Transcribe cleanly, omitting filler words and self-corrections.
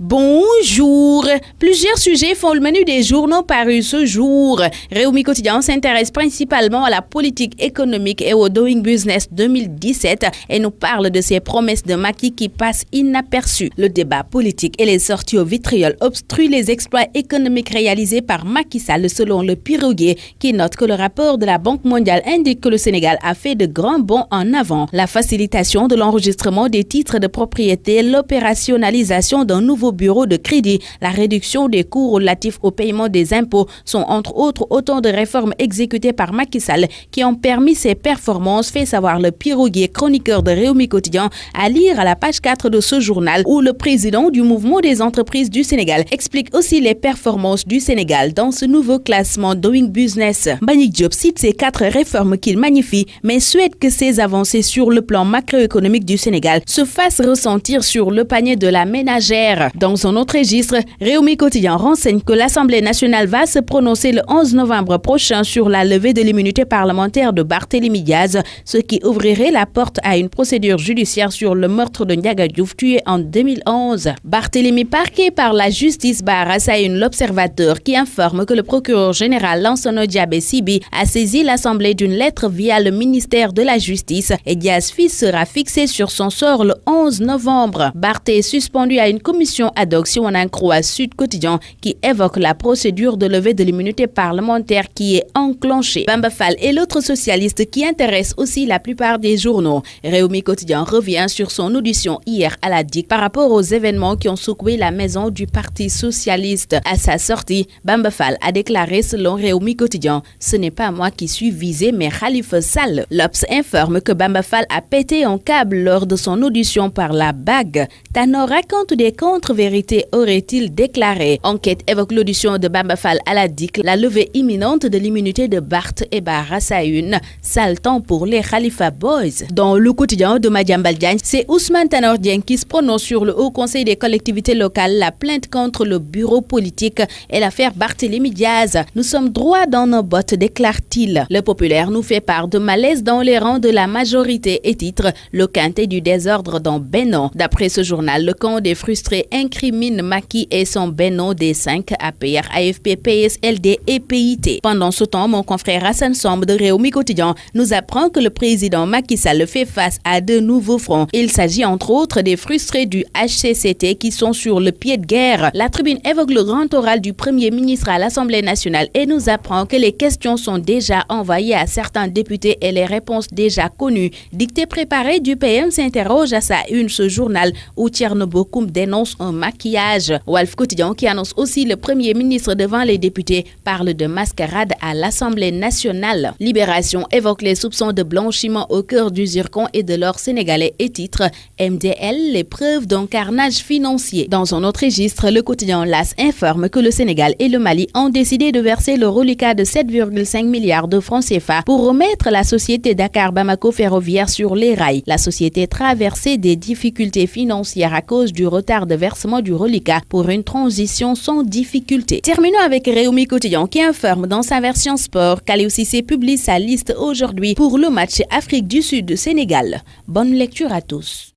Bonjour. Plusieurs sujets font le menu des journaux parus ce jour. Réumi Quotidien s'intéresse principalement à la politique économique et au Doing Business 2017 et nous parle de ces promesses de Macky qui passent inaperçues. Le débat politique et les sorties au vitriol obstruent les exploits économiques réalisés par Macky Sall selon le Piroguier qui note que le rapport de la Banque mondiale indique que le Sénégal a fait de grands bonds en avant. La facilitation de l'enregistrement des titres de propriété, l'opérationnalisation d'un nouveau bureau de crédit, la réduction des coûts relatifs au paiement des impôts sont entre autres autant de réformes exécutées par Macky Sall qui ont permis ces performances, fait savoir le Piroguier, chroniqueur de Réumi Quotidien, à lire à la page 4 de ce journal où le président du mouvement des entreprises du Sénégal explique aussi les performances du Sénégal dans ce nouveau classement Doing Business. Mbagnick Diop cite ces 4 réformes qu'il magnifie mais souhaite que ces avancées sur le plan macroéconomique du Sénégal se fassent ressentir sur le panier de la ménagère. Dans son autre registre, Réumi Quotidien renseigne que l'Assemblée nationale va se prononcer le 11 novembre prochain sur la levée de l'immunité parlementaire de Barthélémy Diaz, ce qui ouvrirait la porte à une procédure judiciaire sur le meurtre de Ndiaga Diouf tué en 2011. Barthélémy, parqué par la justice, Rassayoun, l'Observateur, qui informe que le procureur général Lansana Diabé Sibi a saisi l'Assemblée d'une lettre via le ministère de la Justice et Diaz fils sera fixé sur son sort le 11 novembre. Barthé est suspendu à une commission ad hoc si on en croit Sud Quotidien qui évoque la procédure de levée de l'immunité parlementaire qui est enclenchée. Bamba Fall est l'autre socialiste qui intéresse aussi la plupart des journaux. Réumi Quotidien revient sur son audition hier à la DIC par rapport aux événements qui ont secoué la maison du Parti socialiste. À sa sortie, Bamba Fall a déclaré selon Réumi Quotidien « Ce n'est pas moi qui suis visé mais Khalifa Sall ». L'Obs informe que Bamba Fall a pété un câble lors de son audition par la BAG. Tanor raconte des contre-vérités, aurait-il déclaré. Enquête évoque l'audition de Bamba Fall à la DIC, la levée imminente de l'immunité de Barth et Rassayoun, sale temps pour les Khalifa Boys. Dans le quotidien de Madiambal Diagne, c'est Ousmane Tanor Dieng qui se prononce sur le Haut Conseil des collectivités locales, la plainte contre le bureau politique et l'affaire Barthélémy Diaz. Nous sommes droits dans nos bottes, déclare-t-il. Le populaire nous fait part de malaise dans les rangs de la majorité et titre le quintet du désordre dans Bénin. D'après ce journal, le camp des frustrés incrimine Macky et son Bénin des 5 APR, AFP, PS, LD et PIT. Pendant ce temps, mon confrère Hassan Samb de Réumi Quotidien nous apprend que le président Macky Sall fait face à de nouveaux fronts. Il s'agit entre autres des frustrés du HCCT qui sont sur le pied de guerre. La Tribune évoque le grand oral du Premier ministre à l'Assemblée nationale et nous apprend que les questions sont déjà envoyées à certains députés et les réponses déjà connues. Dictée préparée du PM s'interroge à sa une ce journal où Thierno Bocoum dénonce un maquillage. Walf Quotidien qui annonce aussi le Premier ministre devant les députés parle de mascarade à l'Assemblée nationale. Libération évoque les soupçons de blanchiment au cœur du zircon et de l'or sénégalais et titre MDL, les preuves d'un carnage financier. Dans un autre registre, le quotidien LAS informe que le Sénégal et le Mali ont décidé de verser le reliquat de 7,5 milliards de francs CFA pour remettre la société Dakar Bamako Ferroviaire sur les rails. La société traversait des difficultés financières à cause du retard de versement du reliquat pour une transition sans difficulté. Terminons avec Réumi Quotidien qui informe dans sa version sport qu'Aliou Cissé publie sa liste aujourd'hui pour le match Afrique du Sud-Sénégal. Bonne lecture à tous.